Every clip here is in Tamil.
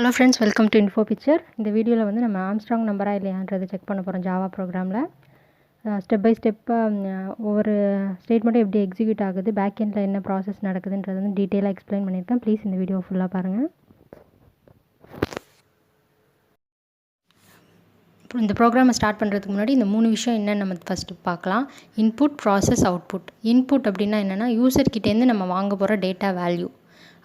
Hello friends, welcome to Info Picture. இந்த வீடியோவில் வந்து நம்ம ஆம்ஸ்ட்ராங் நம்பரா இல்லையான்றதை செக் பண்ண போகிறோம் ஜாவா ப்ரோக்ராமில். ஸ்டெப் பை ஸ்டெப்பாக ஒவ்வொரு ஸ்டேட்மெண்ட்டும் எப்படி எக்ஸிக்யூட் ஆகுது, பேக் எண்டில் என்ன ப்ராசஸ் நடக்குதுன்றது வந்து டீட்டெயிலாக எக்ஸ்பிளைன் பண்ணியிருக்கேன். ப்ளீஸ் இந்த வீடியோ ஃபுல்லாக பாருங்கள். இப்போ இந்த ப்ரோக்ராமை ஸ்டார்ட் பண்ணுறதுக்கு முன்னாடி இந்த 3 விஷயம் என்னென்னு நம்ம ஃபஸ்ட்டு பார்க்கலாம். Input, process, output. இன்புட் அப்படின்னா என்னென்னா யூசர்கிட்டேருந்து நம்ம வாங்க போகிற டேட்டா வேல்யூ,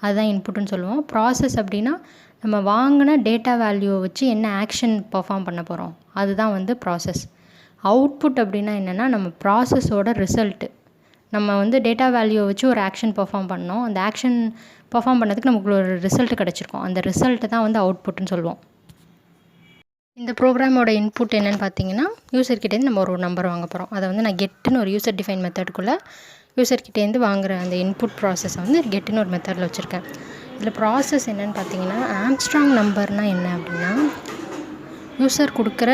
அதுதான் இன்புட்டுன்னு சொல்லுவோம். ப்ராசஸ் அப்படின்னா நம்ம வாங்கின டேட்டா வேல்யூவை வச்சு என்ன ஆக்ஷன் பர்ஃபார்ம் பண்ண போகிறோம், அதுதான் வந்து ப்ராசஸ். அவுட்புட் அப்படின்னா என்னென்னா நம்ம ப்ராசஸோட ரிசல்ட்டு. நம்ம வந்து டேட்டா வேல்யூவை வச்சு ஒரு ஆக்ஷன் பர்ஃபார்ம் பண்ணோம், அந்த ஆக்ஷன் பர்ஃபார்ம் பண்ணதுக்கு நமக்கு ஒரு ரிசல்ட் கிடச்சிருக்கும், அந்த ரிசல்ட்டு தான் வந்து அவுட்புட்னு சொல்லுவோம். இந்த ப்ரோக்ராமோட இன்புட் என்னென்னு பார்த்தீங்கன்னா யூசர்கிட்டேருந்து நம்ம ஒரு நம்பர் வாங்க போகிறோம். அதை வந்து நான் கெட்டுன்னு ஒரு யூசர் டிஃபைன் மெத்தடுக்குள்ளே யூசர்கிட்டேருந்து வாங்குகிற அந்த இன்புட் ப்ராசஸை வந்து கெட்டுன்னு ஒரு மெத்தடில் வச்சுருக்கேன். இதில் ப்ராசஸ் என்னென்னு பார்த்தீங்கன்னா ஆம்ஸ்ட்ராங் நம்பர்னால் என்ன அப்படின்னா யூசர் கொடுக்குற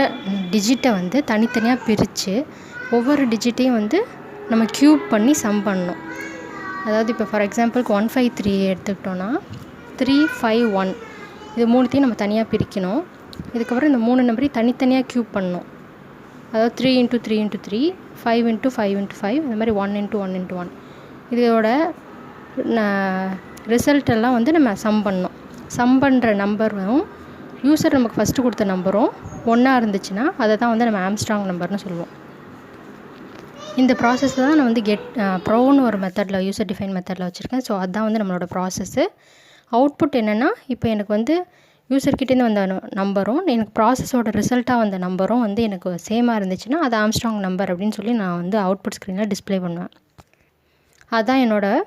டிஜிட்டை வந்து தனித்தனியாக பிரித்து ஒவ்வொரு டிஜிட்டையும் வந்து நம்ம க்யூப் பண்ணி சம் பண்ணணும். அதாவது இப்போ ஃபார் எக்ஸாம்பிளுக்கு 153 எடுத்துக்கிட்டோன்னா 351 இது மூணுத்தையும் நம்ம தனியாக பிரிக்கணும். இதுக்கப்புறம் இந்த 3 நம்பரையும் தனித்தனியாக க்யூப் பண்ணணும். அதாவது 3 × 3 × 3, 5 × 5 × 5, இந்த மாதிரி 1 × 1 × 1. இதோட ரிசல்ட்டெல்லாம் வந்து நம்ம சம் பண்ணோம். சம் பண்ணுற நம்பரும் யூசர் நமக்கு ஃபஸ்ட்டு கொடுத்த நம்பரும் ஒன்றா இருந்துச்சுன்னா அதை தான் வந்து நம்ம ஆம்ஸ்ட்ராங் நம்பர்னு சொல்லுவோம். இந்த ப்ராசஸை தான் நான் வந்து ப்ரோன்னு ஒரு மெத்தடில் யூசர் டிஃபைன் மெத்தடில் வச்சுருக்கேன். ஸோ அதுதான் வந்து நம்மளோட ப்ராசஸ்ஸு. அவுட்புட் என்னென்னா இப்போ எனக்கு வந்து யூசர்கிட்டேருந்து வந்த நம்பரும் எனக்கு ப்ராசஸோட ரிசல்ட்டாக வந்த நம்பரும் வந்து எனக்கு சேமாக இருந்துச்சுன்னா அது ஆம்ஸ்ட்ராங் நம்பர் அப்படின்னு சொல்லி நான் வந்து அவுட்புட் ஸ்க்ரீனில் டிஸ்பிளே பண்ணுவேன். அதுதான் என்னோடய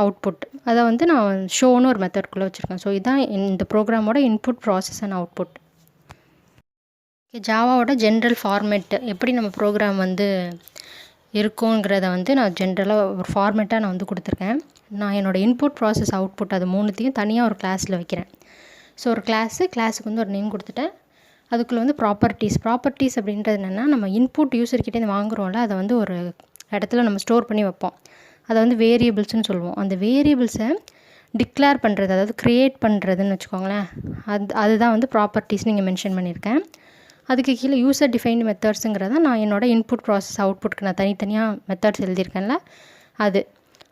அவுட்புட். அதை வந்து நான் ஷோன்னு ஒரு மெத்தட்குள்ளே வச்சுருக்கேன். ஸோ இதுதான் இந்த ப்ரோக்ராமோட இன்புட், ப்ராசஸ் அண்ட் அவுட்புட். ஜாவாவோட ஜென்ரல் ஃபார்மேட்டு எப்படி நம்ம ப்ரோக்ராம் வந்து இருக்குங்கிறத வந்து நான் ஜென்ரலாக ஒரு ஃபார்மேட்டாக நான் வந்து கொடுத்துருக்கேன். நான் என்னோடய இன்புட், ப்ராசஸ், அவுட்புட் அது மூணுத்தையும் தனியாக ஒரு கிளாஸில் வைக்கிறேன். ஸோ ஒரு கிளாஸுக்கு வந்து ஒரு நேம் கொடுத்துட்டேன். அதுக்குள்ளே வந்து ப்ராப்பர்ட்டிஸ் அப்படின்றது என்னென்னா நம்ம இன்புட் யூசர்கிட்டேருந்து வாங்குகிறோம்ல, அதை வந்து ஒரு இடத்துல நம்ம ஸ்டோர் பண்ணி வைப்போம். அதை வந்து வேரியபிள்ஸ்னு சொல்லுவோம். அந்த வேரியபிள்ஸை டிக்ளேர் பண்ணுறது, அதாவது க்ரியேட் பண்ணுறதுன்னு வச்சுக்கோங்களேன், அதுதான் வந்து ப்ராப்பர்ட்டிஸ்னு இங்கே மென்ஷன் பண்ணியிருக்கேன். அதுக்கு கீழே யூசர் டிஃபைன்டு மெத்தட்ஸுங்கிறத நான் என்னோடய இன்புட், ப்ராசஸ், அவுட்புட்க்கு நான் தனித்தனியாக மெத்தட்ஸ் எழுதியிருக்கேன்ல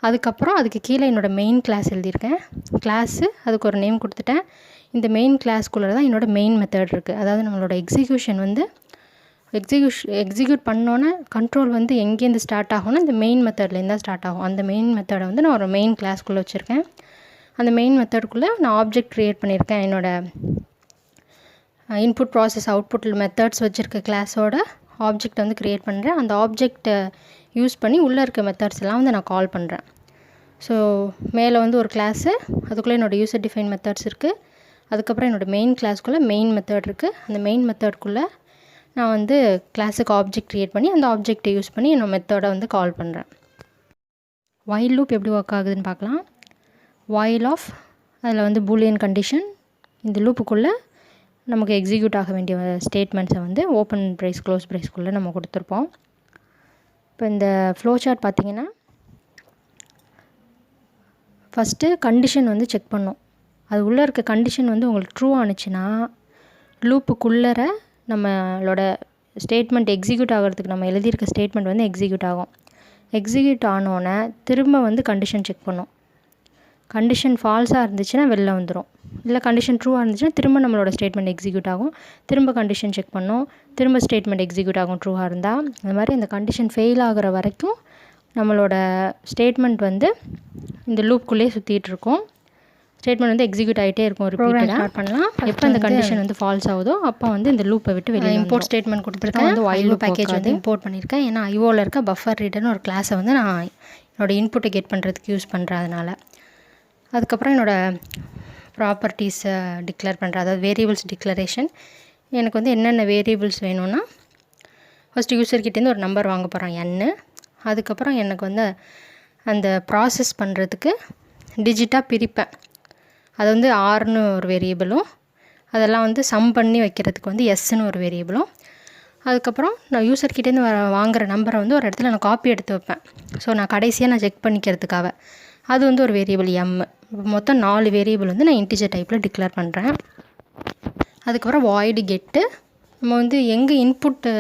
அதுக்கப்புறம் அதுக்கு கீழே என்னோடய மெயின் கிளாஸ் எழுதியிருக்கேன். அதுக்கு ஒரு நேம் கொடுத்துட்டேன். இந்த மெயின் கிளாஸ்க்குள்ளே தான் என்னோடய மெயின் மெத்தட் இருக்குது. அதாவது நம்மளோட எக்ஸிக்யூஷன் வந்து எக்ஸிக்யூட் பண்ணோன்னே கண்ட்ரோல் வந்து எங்கேருந்து ஸ்டார்ட் ஆகும்னா இந்த மெயின் மெத்தட்லேருந்து தான் ஸ்டார்ட் ஆகும். அந்த மெயின் மெத்தடை வந்து நான் ஒரு மெயின் கிளாஸ்க்குள்ளே வச்சுருக்கேன். அந்த மெயின் மெத்தடுக்குள்ளே நான் ஆப்ஜெக்ட் க்ரியேட் பண்ணியிருக்கேன். என்னோடய இன்புட், ப்ராசஸ், அவுட்புட் மெத்தட்ஸ் வச்சுருக்க கிளாஸோட ஆப்ஜெக்ட் வந்து க்ரியேட் பண்ணுறேன். அந்த ஆப்ஜெக்டை யூஸ் பண்ணி உள்ளே இருக்க மெத்தட்ஸ் எல்லாம் வந்து நான் கால் பண்ணுறேன். ஸோ மேலே வந்து ஒரு கிளாஸு, அதுக்குள்ளே என்னோடய யூசர் டிஃபைன் மெத்தட்ஸ் இருக்குது. அதுக்கப்புறம் என்னோடய மெயின் கிளாஸ்க்குள்ளே மெயின் மெத்தட் இருக்குது. அந்த மெயின் மெத்தட்குள்ளே நான் வந்து கிளாஸுக்கு ஆப்ஜெக்ட் க்ரியேட் பண்ணி அந்த ஆப்ஜெக்டை யூஸ் பண்ணி என்னோடய மெத்தடை வந்து கால் பண்ணுறேன். வைல் லூப் எப்படி ஒர்க் ஆகுதுன்னு பார்க்கலாம். வைல் ஆஃப் அதில் வந்து பூலியன் கண்டிஷன். இந்த லூப்புக்குள்ளே நமக்கு எக்ஸிக்யூட் ஆக வேண்டிய ஸ்டேட்மெண்ட்ஸை வந்து ஓப்பன் ப்ரைஸ், க்ளோஸ் ப்ரைஸ்க்குள்ளே நம்ம கொடுத்துருப்போம். இப்போ இந்த ஃப்ளோ சார்ட் பார்த்திங்கன்னா ஃபஸ்ட்டு கண்டிஷன் வந்து செக் பண்ணோம். அது உள்ளே இருக்க கண்டிஷன் வந்து உங்களுக்கு ட்ரூ ஆனிச்சுன்னா லூப்புக்குள்ளே நம்மளோட ஸ்டேட்மெண்ட் எக்ஸிக்யூட் ஆகிறதுக்கு நம்ம எழுதியிருக்க ஸ்டேட்மெண்ட் வந்து எக்ஸிக்யூட் ஆகும். எக்ஸிக்யூட் ஆனோன்னே திரும்ப வந்து கண்டிஷன் செக் பண்ணோம். கண்டிஷன் ஃபால்ஸாக இருந்துச்சுன்னா வெளில வந்துடும். இல்லை கண்டிஷன் ட்ரூவாக இருந்துச்சுன்னா திரும்ப நம்மளோட ஸ்டேட்மெண்ட் எக்ஸிக்யூட் ஆகும். திரும்ப கண்டிஷன் செக் பண்ணோம், திரும்ப ஸ்டேட்மெண்ட் எக்ஸிக்யூட் ஆகும் ட்ரூவாக இருந்தால். அந்த மாதிரி இந்த கண்டிஷன் ஃபெயில் ஆகிற வரைக்கும் நம்மளோட ஸ்டேட்மெண்ட் வந்து இந்த லூப்குள்ளேயே சுற்றிட்டு இருக்கும். ஸ்டேட்மெண்ட் வந்து எக்ஸிக்யூட் ஆகிட்டே இருக்கும். ரிப்பீட்டடாக ஸ்டார்ட் பண்ணலாம். எப்போ இந்த கண்டிஷன் வந்து ஃபால்ஸ் ஆகுதோ அப்போ வந்து இந்த லூப்பை விட்டு வெளியே இம்போர்ட் ஸ்டேட்மெண்ட் கொடுத்துருக்கேன். வந்து வைல் லூப் பேக்கேஜ் வந்து இம்போர்ட் பண்ணியிருக்கேன். ஏன்னா ஐஓவில் இருக்க BufferedReaderனு ஒரு கிளாஸை வந்து நான் என்னோடய இன்புட்டை கெட் பண்ணுறதுக்கு யூஸ் பண்ணுறேன். அதனால் அதுக்கப்புறம் என்னோடய ப்ராப்பர்ட்டிஸை டிக்ளேர் பண்ணுறேன், அதாவது வேரியபிள்ஸ் டிக்ளரேஷன். எனக்கு வந்து என்னென்ன வேரியபிள்ஸ் வேணும்னா ஃபஸ்ட்டு யூசர்கிட்டேருந்து ஒரு நம்பர் வாங்க போகிறேன் n. அதுக்கப்புறம் எனக்கு வந்து அந்த ப்ராசஸ் பண்ணுறதுக்கு டிஜிட்டாக பிரிப்பேன். அது வந்து ஆர்னு ஒரு வேரியபிளும், அதெல்லாம் வந்து சம் பண்ணி வைக்கிறதுக்கு வந்து எஸ்ன்னு ஒரு வேரியபிளும். அதுக்கப்புறம் நான் யூசர்கிட்டேருந்து வாங்குகிற நம்பரை வந்து ஒரு இடத்துல நான் காப்பி எடுத்து வைப்பேன். ஸோ நான் கடைசியாக நான் செக் பண்ணிக்கிறதுக்காக அது வந்து ஒரு வேரியபிள் m. மொத்தம் 4 வேரியபிள் வந்து நான் இன்டிஜர் டைப்பில் டிக்ளேர் பண்ணுறேன். அதுக்கப்புறம் void get. நம்ம வந்து எங்கே இன்புட்டு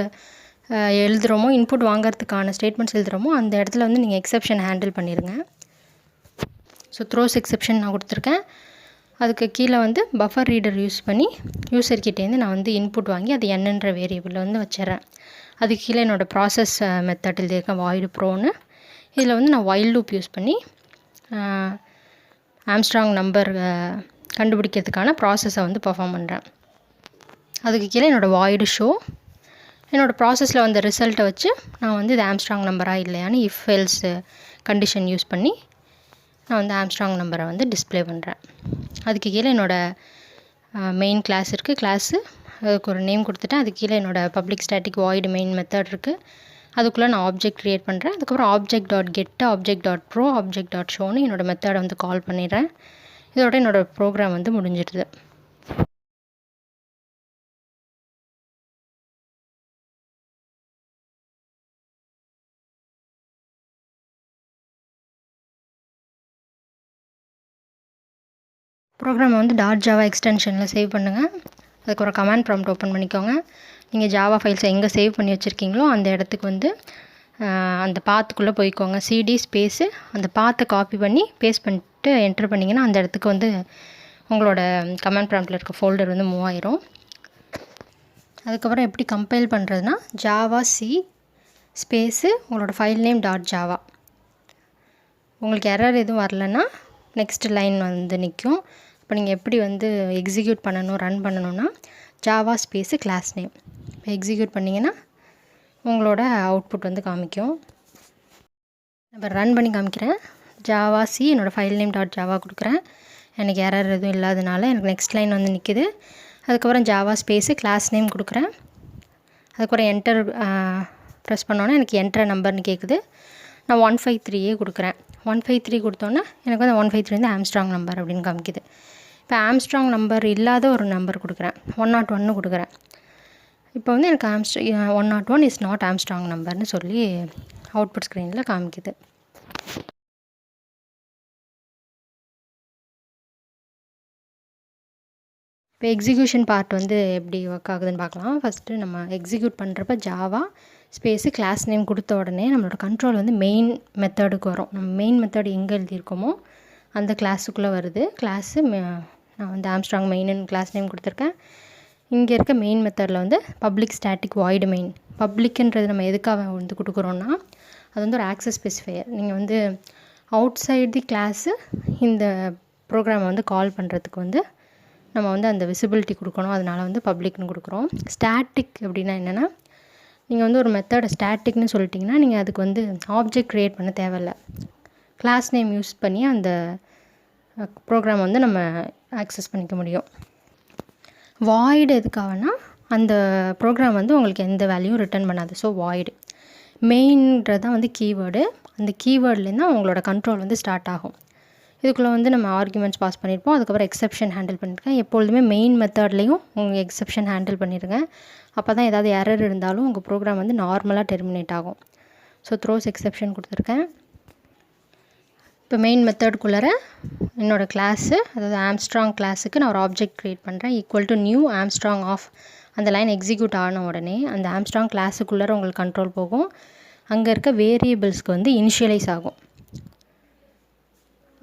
எழுதுகிறோமோ, இன்புட் வாங்கிறதுக்கான ஸ்டேட்மெண்ட்ஸ் எழுதுகிறோமோ அந்த இடத்துல வந்து நீங்கள் எக்ஸெப்ஷன் ஹேண்டில் பண்ணிடுங்க. ஸோ த்ரோஸ் எக்ஸெப்ஷன் நான் கொடுத்துருக்கேன். அதுக்கு கீழே வந்து பஃபர் ரீடர் யூஸ் பண்ணி யூசர்கிட்டேருந்து நான் வந்து இன்புட் வாங்கி அது என்னன்ற வேரியபிளில் வந்து வச்சிடறேன். அதுக்கு கீழே என்னோடய ப்ராசஸ் மெத்தட் எழுதியிருக்கேன் void.proன்னு. இதில் வந்து நான் while loop யூஸ் பண்ணி ஆம்ஸ்ட்ராங் நம்பர் கண்டுபிடிக்கிறதுக்கான ப்ராசஸை வந்து பர்ஃபார்ம் பண்ணுறேன். அதுக்கு கீழே என்னோடய void.show என்னோடய ப்ராசஸில் வந்த ரிசல்ட்டை வச்சு நான் வந்து இது ஆம்ஸ்ட்ராங் நம்பராக இல்லையான்னு இஃப் எல்ஸ் கண்டிஷன் யூஸ் பண்ணி நான் வந்து ஆம்ஸ்ட்ராங் நம்பரை வந்து டிஸ்பிளே பண்ணுறேன். அதுக்கு கீழே என்னோடய மெயின் கிளாஸ் இருக்குது. கிளாஸு அதுக்கு ஒரு நேம் கொடுத்துட்டேன். அதுக்கு கீழே என்னோடய public static void main method இருக்குது. அதுக்குள்ளே நான் ஆப்ஜெக்ட் க்ரியேட் பண்ணுறேன். அதுக்கப்புறம் aobj.get, aobj.pro, aobj.showன்னு என்னோடய மெத்தடை வந்து கால் பண்ணிடுறேன். இதோட என்னோடய ப்ரோக்ராம் வந்து முடிஞ்சிடுது. ப்ரோக்ராமை வந்து .java எக்ஸ்டென்ஷனில் சேவ் பண்ணுங்கள். அதுக்கு ஒரு கமாண்ட் ப்ராம்ப்ட் ஓப்பன் பண்ணிக்கோங்க. நீங்கள் ஜாவா ஃபைல்ஸை எங்கே சேவ் பண்ணி வச்சுருக்கீங்களோ அந்த இடத்துக்கு வந்து அந்த பாத்துக்குள்ளே போய்க்கோங்க. சிடி ஸ்பேஸு அந்த பாத்தை காப்பி பண்ணி பேஸ்ட் பண்ணிட்டு என்டர் பண்ணிங்கன்னா அந்த இடத்துக்கு வந்து உங்களோட கமாண்ட் ப்ராம்ப்டில் இருக்க ஃபோல்டர் வந்து மூவ் ஆயிரும். அதுக்கப்புறம் எப்படி கம்பைல் பண்ணுறதுனா ஜாவா சி ஸ்பேஸு உங்களோட ஃபைல் நேம் .java. உங்களுக்கு எரர் எதுவும் வரலன்னா நெக்ஸ்ட் லைன் வந்து நிற்கும். இப்போ நீங்கள் எப்படி வந்து எக்ஸிக்யூட் பண்ணணும், ரன் பண்ணணுன்னா ஜாவா ஸ்பேஸு கிளாஸ் நேம் இப்போ எக்ஸிக்யூட் பண்ணிங்கன்னா உங்களோட அவுட்புட் வந்து காமிக்கும். இப்போ ரன் பண்ணி காமிக்கிறேன். ஜாவா சி என்னோடய ஃபைல் நேம் .java கொடுக்குறேன். எனக்கு எரர் எதுவும் இல்லாதனால எனக்கு நெக்ஸ்ட் லைன் வந்து நிற்கிது. அதுக்கப்புறம் ஜாவா ஸ்பேஸு கிளாஸ் நேம் கொடுக்குறேன். அதுக்கப்புறம் என்டர் ப்ரெஸ் பண்ணோன்னே எனக்கு என்டர் நம்பர்னு கேட்குது. நான் 153 கொடுக்குறேன். 153 கொடுத்தோன்னே எனக்கு வந்து 153 வந்து ஆம்ஸ்ட்ராங் நம்பர் அப்படின்னு காமிக்குது. இப்போ ஆம்ஸ்ட்ராங் நம்பர் இல்லாத ஒரு நம்பர் கொடுக்குறேன். 101 கொடுக்குறேன். இப்போ வந்து எனக்கு 101 இஸ் நாட் ஆம்ஸ்ட்ராங் நம்பர்னு சொல்லி அவுட்புட் ஸ்க்ரீனில் காமிக்குது. இப்போ எக்ஸிக்யூஷன் பார்ட் வந்து எப்படி ஒர்க் ஆகுதுன்னு பார்க்கலாம். ஃபஸ்ட்டு நம்ம எக்ஸிக்யூட் பண்ணுறப்ப ஜாவா ஸ்பேஸு கிளாஸ் நேம் கொடுத்த உடனே நம்மளோட கண்ட்ரோல் வந்து மெயின் மெத்தடுக்கு வரும். நம்ம மெயின் மெத்தட் எங்கே எழுதியிருக்கோமோ அந்த கிளாஸுக்குள்ளே வருது. கிளாஸு நான் வந்து ஆம்ஸ்ட்ராங் மெயின்னு கிளாஸ் நேம் கொடுத்துருக்கேன். இங்கே இருக்க மெயின் மெத்தடில் வந்து பப்ளிக் ஸ்டாட்டிக் void main. பப்ளிக்ன்றது நம்ம எதுக்காக வந்து கொடுக்குறோன்னா அது வந்து ஒரு ஆக்சஸ் ஸ்பெசிஃபையர். நீங்கள் வந்து அவுட் சைட் தி கிளாஸு இந்த ப்ரோக்ராமை வந்து கால் பண்ணுறதுக்கு வந்து நம்ம வந்து அந்த விசிபிலிட்டி கொடுக்கணும். அதனால் வந்து பப்ளிக்னு கொடுக்குறோம். ஸ்டாட்டிக் அப்படின்னா என்னென்னா நீங்கள் வந்து ஒரு மெத்தடை ஸ்டாட்டிக்னு சொல்லிட்டிங்கன்னா நீங்கள் அதுக்கு வந்து ஆப்ஜெக்ட் க்ரியேட் பண்ண தேவையில்ல. கிளாஸ் நேம் யூஸ் பண்ணி அந்த ப்ரோக்ராம் வந்து நம்ம ஆக்சஸ் பண்ணிக்க முடியும். void எதுக்காகனா அந்த ப்ரோக்ராம் வந்து உங்களுக்கு எந்த வேல்யூவும் ரிட்டர்ன் பண்ணாது. ஸோ void மெயின்ன்றது தான் வந்து கீவேர்டு. அந்த கீவேர்ட்லேருந்து உங்களோட கண்ட்ரோல் வந்து ஸ்டார்ட் ஆகும். இதுக்குள்ளே வந்து நம்ம ஆர்குமெண்ட்ஸ் பாஸ் பண்ணியிருப்போம். அதுக்கப்புறம் எக்ஸெப்ஷன் ஹேண்டில் பண்ணியிருக்கேன். எப்பொழுதுமே மெயின் மெத்தட்லேயும் உங்கள் எக்ஸெப்ஷன் ஹேண்டில் பண்ணிடுங்க. அப்போ தான் ஏதாவது எரர் இருந்தாலும் உங்கள் ப்ரோக்ராம் வந்து நார்மலாக டெர்மினேட் ஆகும். ஸோ த்ரோஸ் எக்ஸெப்ஷன் கொடுத்துருக்கேன். இப்போ மெயின் மெத்தடுக்குள்ளார என்னோடய கிளாஸு அதாவது ஆம்ஸ்ட்ராங் கிளாஸுக்கு நான் ஒரு ஆப்ஜெக்ட் க்ரியேட் பண்ணுறேன். Equal to new Armstrong of அந்த லைன் எக்ஸிக்யூட் ஆன உடனே அந்த ஆம்ஸ்ட்ராங் கிளாஸுக்குள்ளார உங்களுக்கு கண்ட்ரோல் போகும். அங்கே இருக்க வேரியபிள்ஸ்க்கு வந்து இனிஷியலைஸ் ஆகும்.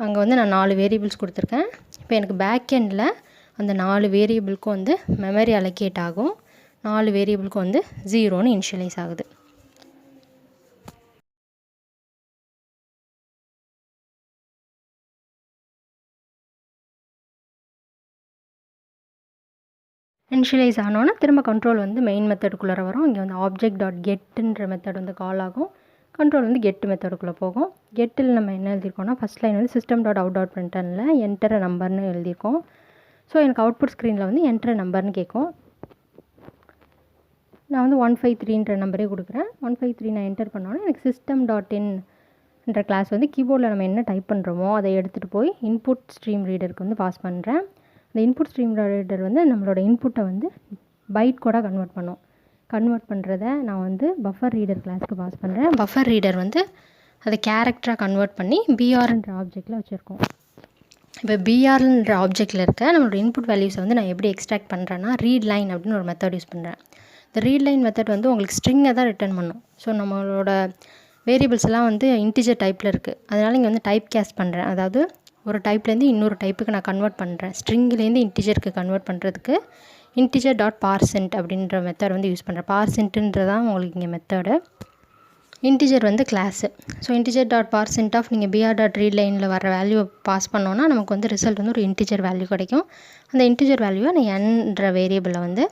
அங்கே வந்து நான் 4 வேரியபிள்ஸ் கொடுத்துருக்கேன். இப்போ எனக்கு பேக் எண்டில் அந்த 4 வேரியபிளுக்கும் வந்து மெமரி அலோகேட் ஆகும். 4 வேரியபிளுக்கும் வந்து 0ன்னு இனிஷியலைஸ் ஆகுது. இனிஷியலைஸ் ஆனோன்னா திரும்ப கண்ட்ரோல் வந்து மெயின் மெத்தடுக்குள்ளே வரும். இங்கே வந்து aobj.getன்ற மெத்தட் வந்து கால் ஆகும். கண்ட்ரோல் வந்து கெட் மெத்தடுக்குள்ளே போகும். கெட்டில் நம்ம என்ன எழுதியிருக்கோம்னா ஃபஸ்ட் லைன் வந்து System.out.printlnல என்டர் நம்பர்னு எழுதியிருக்கோம். ஸோ எனக்கு அவுட்புட் ஸ்க்ரீனில் வந்து என்டர் நம்பர்னு கேட்கும். நான் வந்து 153ன்ற நம்பரே கொடுக்குறேன். 153 நான் என்டர் பண்ணோன்னே எனக்கு System.in கிளாஸ் வந்து கீபோர்டில் நம்ம என்ன டைப் பண்ணுறோமோ அதை எடுத்துகிட்டு போய் InputStreamReaderக்கு வந்து பாஸ் பண்ணுறேன். அந்த InputStreamReader வந்து நம்மளோட இன்புட்டை வந்து பைட் கோடாக கன்வெர்ட் பண்ணும். கன்வெர்ட் பண்ணுறத நான் வந்து BufferedReader கிளாஸ்க்கு பாஸ் பண்ணுறேன். BufferedReader வந்து அதை கேரக்டராக கன்வெர்ட் பண்ணி br.ஆப்ஜெக்டில் வச்சுருக்கோம். இப்போ br.ன்ற ஆப்ஜெக்ட்டில் இருக்க நம்மளோட இன்புட் வேல்யூஸை வந்து நான் எப்படி எக்ஸ்ட்ராக்ட் பண்ணுறேன்னா readLine அப்படின்னு ஒரு மெத்தட் யூஸ் பண்ணுறேன். இந்த readLine மெத்தட் வந்து உங்களுக்கு ஸ்ட்ரிங்கை தான் ரிட்டர்ன் பண்ணும். ஸோ நம்மளோட வேரியபிள்ஸ் எல்லாம் வந்து இன்டிஜர் டைப்பில் இருக்குது. அதனால் இங்கே வந்து டைப் கேஸ்ட் பண்ணுறேன். அதாவது ஒரு டைப்லேருந்து இன்னொரு டைப்புக்கு நான் கன்வெர்ட் பண்ணுறேன். ஸ்ட்ரிங்லேருந்து இன்டிஜருக்கு கன்வெர்ட் பண்ணுறதுக்கு Integer.parseInt அப்படின்ற மெத்தட் வந்து யூஸ் பண்ணுறேன். parseIntன்றதான் உங்களுக்கு இங்கே மெத்தடு. இன்டிஜர் வந்து கிளாஸு. ஸோ Integer.parseInt ஆஃப் நீங்கள் br.readLineல வர வேல்யூவை பாஸ் பண்ணோன்னா நமக்கு வந்து ரிசல்ட் வந்து ஒரு இன்டிஜர் வேல்யூ கிடைக்கும். அந்த இன்டிஜர் வேல்யூவை நான் n-ன்ற வேரியபிளில் வந்து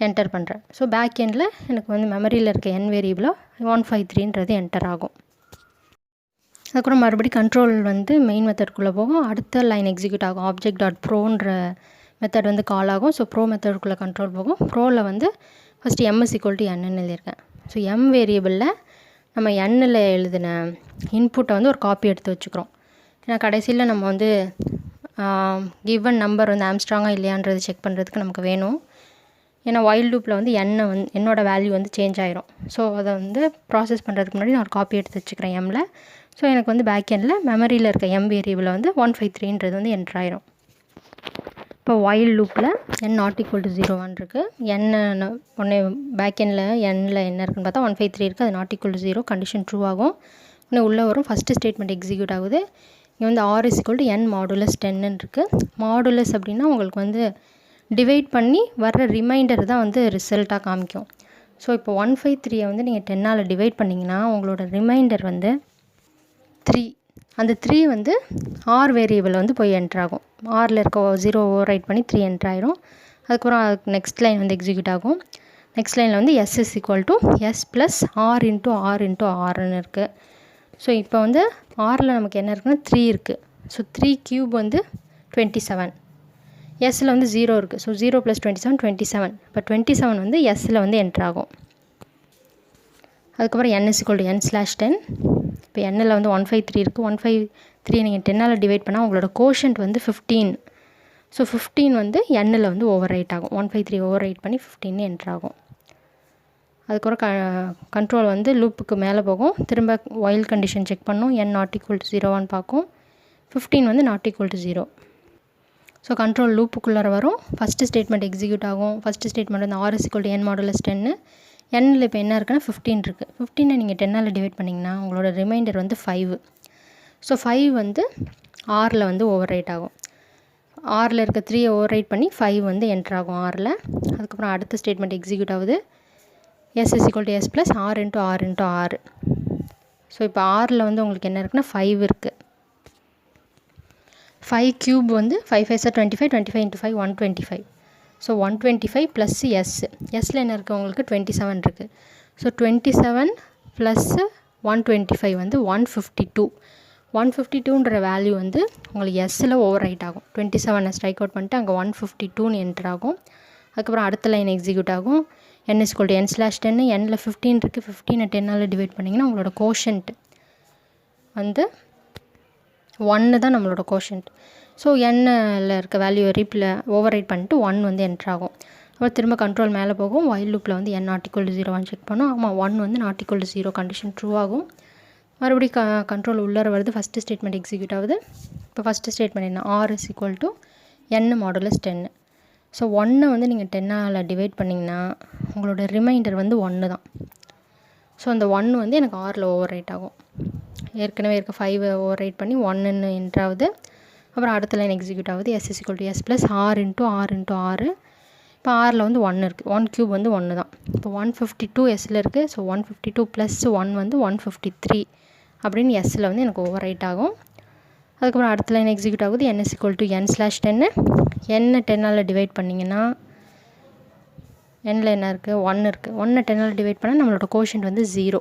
என்டர் பண்ணுறேன். ஸோ பேக் எண்டில் எனக்கு வந்து மெமரியில் இருக்க n வேரியபிளில் 153ன்றது என்டர் ஆகும். அதுக்கப்புறம் மறுபடியும் கண்ட்ரோல் வந்து மெயின் மெத்தட்குள்ளே போகும். அடுத்த லைன் எக்ஸிக்யூட் ஆகும். aobj.pro-ன்ற மெத்தட் வந்து கால் ஆகும். ஸோ ப்ரோ மெத்தடுக்குள்ளே கண்ட்ரோல் போகும். ப்ரோவில் வந்து ஃபஸ்ட்டு m = n-ன்னு எழுதியிருக்கேன். ஸோ m வேரியபிளில் நம்ம n-ல் எழுதின இன்புட்டை வந்து ஒரு காப்பி எடுத்து வச்சுக்கிறோம். ஏன்னா கடைசியில் நம்ம வந்து கிவன் நம்பர் வந்து ஆம்ஸ்ட்ராங்காக இல்லையான்றது செக் பண்ணுறதுக்கு நமக்கு வேணும். ஏன்னா வைல்ட் லூப்பில் வந்து என்னோட வேல்யூ வந்து சேஞ்ச் ஆயிரும். ஸோ அதை வந்து ப்ராசஸ் பண்ணுறதுக்கு முன்னாடி நான் ஒரு காப்பி எடுத்து வச்சுக்கிறேன் m-ல். ஸோ எனக்கு வந்து பேக் எண்டில் மெமரியில் இருக்க m வேரியபிளில் வந்து 153ன்றது வந்து என்டர் ஆயிரும். இப்போ வைல்ட் லூப்பில் n ≠ 0 இருக்குது. n ஒன்று பேக் எண்டில் n-ல் என்ன இருக்குன்னு பார்த்தா 153 இருக்குது. அது ≠ 0 கண்டிஷன் ட்ரூ ஆகும். இன்னும் உள்ளே வரும் ஃபஸ்ட்டு ஸ்டேட்மெண்ட் எக்ஸிக்யூட் ஆகுது. இங்கே வந்து r = n மாடுலஸ் 10ன்னு இருக்குது. மாடுலஸ் அப்படின்னா உங்களுக்கு வந்து டிவைட் பண்ணி வர்ற ரிமைண்டர் தான் வந்து ரிசல்ட்டாக காமிக்கும். ஸோ இப்போ 153 வந்து நீங்கள் 10ஆல் டிவைட் பண்ணிங்கன்னா உங்களோட ரிமைண்டர் வந்து 3. அந்த 3 வந்து ஆர் வேரியபிள் வந்து போய் என்ட்ரு ஆகும். ஆரில் இருக்க 0 ஓவர் ரைட் பண்ணி 3 என்ட்ரு ஆயிரும். அதுக்கப்புறம் அதுக்கு நெக்ஸ்ட் லைன் வந்து எக்ஸிக்யூட் ஆகும். நெக்ஸ்ட் லைனில் வந்து s = s + r × r × rன்னு இருக்குது. ஸோ இப்போ வந்து ஆரில் நமக்கு என்ன இருக்குன்னா 3 இருக்குது. ஸோ 3 க்யூப் வந்து 27. எஸ்ஸில் வந்து 0 இருக்குது. ஸோ 0 + 27 27. இப்போ 27 வந்து எஸ்ஸில் வந்து என்ட்ரு ஆகும். அதுக்கப்புறம் n = n/10. இப்போ n-ல் வந்து 153 இருக்குது. 153 நீங்கள் 10ஆல் டிவைட் பண்ணால் உங்களோட கோஷன்ட் வந்து 15. ஸோ 15 வந்து n-ல் வந்து ஓவர் ரைட் ஆகும். 153 ஓவர் ரைட் பண்ணி 15 என்ட்ரு ஆகும். அதுக்கப்புறம் கண்ட்ரோல் வந்து லூப்புக்கு மேலே போகும். திரும்ப வைல் கண்டிஷன் செக் பண்ணும். n ≠ 0 பார்க்கும். 15 வந்து ≠ 0. ஸோ கண்ட்ரோல் லூப்புக்குள்ளார வரும். ஃபஸ்ட்டு ஸ்டேட்மெண்ட் எக்ஸிக்யூட் ஆகும். ஃபஸ்ட்டு ஸ்டேட்மெண்ட் வந்து r = n மாடுலஸ் 10. n-ல் இப்போ என்ன இருக்குன்னா 15 இருக்குது. 15 நீங்கள் 10ஆல் டிவைட் பண்ணிங்கன்னா உங்களோட ரிமைண்டர் வந்து 5. ஸோ 5 வந்து ஆரில் வந்து ஓவர் ரைட் ஆகும். ஆரில் இருக்க 3 ஓவர் ரைட் பண்ணி 5 வந்து என்ட்ரு ஆகும் ஆரில். அதுக்கப்புறம் அடுத்த ஸ்டேட்மெண்ட் எக்ஸிக்யூட் ஆகுது. s = s + r × r × r. So இப்போ ஆரில் வந்து உங்களுக்கு என்ன இருக்குன்னா 5 இருக்குது. 5 க்யூப் வந்து 5 5 are 25, 25 × 5 125. ஸோ 125 + எஸ்ஸில் என்ன இருக்குது உங்களுக்கு 27 இருக்குது. ஸோ 27 + 125 வந்து 152. 152ன்ற வேல்யூ வந்து உங்களுக்கு எஸ்ஸில் ஓவர் ரைட் ஆகும். 27 ஸ்ட்ரைக் அவுட் பண்ணிட்டு அங்கே 152ன்னு என்டர் ஆகும். அதுக்கப்புறம் அடுத்த லைன் எக்ஸிக்யூட் ஆகும். n = n/10. n-ல் 15 இருக்குது. 15 10ஆல் டிவைட் பண்ணிங்கன்னா உங்களோட கோஷன்ட் வந்து 1 தான் நம்மளோட கோஷன்ட். ஸோ n-ல் இருக்க வேல்யூ ஓவர் ரைட் பண்ணிட்டு 1 வந்து என்ட்ரு ஆகும். அப்புறம் திரும்ப கண்ட்ரோல் மேலே போகும். வைல் லூப்பில் வந்து n ≠ 0 செக் பண்ணோம். ஆமாம் 1 வந்து ≠ 0 கண்டிஷன் ட்ரூ ஆகும். மறுபடியும் கண்ட்ரோல் உள்ளார வருது. ஃபஸ்ட்டு ஸ்டேட்மெண்ட் எக்ஸிக்யூட் ஆகுது. இப்போ ஃபஸ்ட்டு ஸ்டேட்மெண்ட் என்ன r = n மாடுலஸ் 10. ஸோ 1 வந்து நீங்கள் 10ஆல் டிவைட் பண்ணிங்கன்னா உங்களோட ரிமைண்டர் வந்து 1 தான். ஸோ அந்த 1 வந்து எனக்கு ஆரில் ஓவர் ரைட் ஆகும். ஏற்கனவே இருக்க 5 ஓவர் ரைட் பண்ணி 1ன்னு என்ட்ரு ஆகுது. அப்புறம் அடுத்த லைன் எக்ஸிக்யூட் ஆகுது. s = s + r × r × r. இப்போ ஆரில் வந்து 1 இருக்குது. 1 க்யூப் வந்து 1 தான். இப்போ 152 எஸ்ஸில் இருக்குது. ஸோ 152 + 1 வந்து 153 அப்படின்னு எஸ்ஸில் வந்து எனக்கு ஓவர் ரைட் ஆகும். அதுக்கப்புறம் அடுத்த லைன் எக்ஸிக்யூட் ஆகுது. n = n/10. n 10ஆல் டிவைட் பண்ணிங்கன்னா n-ல் என்ன இருக்குது 1 இருக்குது. 1 10ஆல் டிவைட் பண்ணால் நம்மளோட கோஷன்ட் வந்து 0.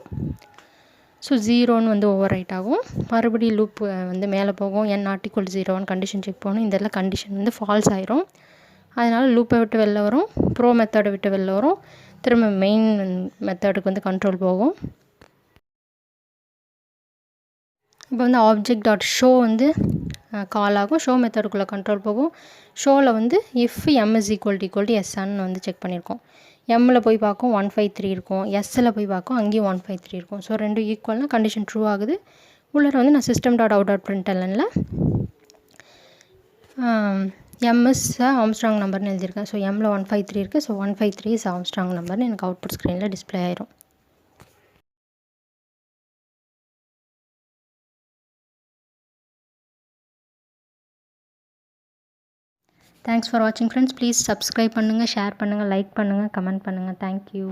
ஸோ 0ன்னு வந்து ஓவர் ரைட் ஆகும். மறுபடியும் லூப் வந்து மேலே போகும். n = 0 கண்டிஷன் செக் பண்ணணும். இந்த இடத்துல கண்டிஷன் வந்து ஃபால்ஸ் ஆயிரும். அதனால் லூப்பை விட்டு வெளில வரும். ப்ரோ மெத்தடை விட்டு வெளில வரும். திரும்ப மெயின் மெத்தடுக்கு வந்து கண்ட்ரோல் போகும். இப்போ வந்து aobj.show வந்து கால் ஆகும். ஷோ மெத்தடுக்குள்ளே கண்ட்ரோல் போகும். ஷோவில் வந்து if m = s-ன்னு வந்து செக் பண்ணியிருக்கோம். m-ல் போய் பார்க்கும் 153 இருக்கும். s-ல் போய் பார்க்கும் அங்கேயும் 153 இருக்கும். ஸோ ரெண்டும் ஈக்குவல்னால் கண்டிஷன் ட்ரூ ஆகுது. உள்ளே வந்து நான் System.out.printlnல எம்எஸ் ஆம்ஸ்ட்ராங் நம்பர்னு எழுதியிருக்கேன். ஸோ எம்மில் 153 இருக்குது. ஸோ 153 இஸ் ஆம்ஸ்ட்ராங் நம்பர்னு எனக்கு அவுட்புட் ஸ்க்ரீனில் டிஸ்பிளே ஆயிரும். தேங்க்ஸ் ஃபார் வாட்சிங் ஃப்ரெண்ட்ஸ். ப்ளீஸ் சப்ஸ்கிரைப் பண்ணுங்கள், ஷேர் பண்ணுங்கள், லைக் பண்ணுங்கள், கமெண்ட் பண்ணுங்கள். தேங்க்யூ.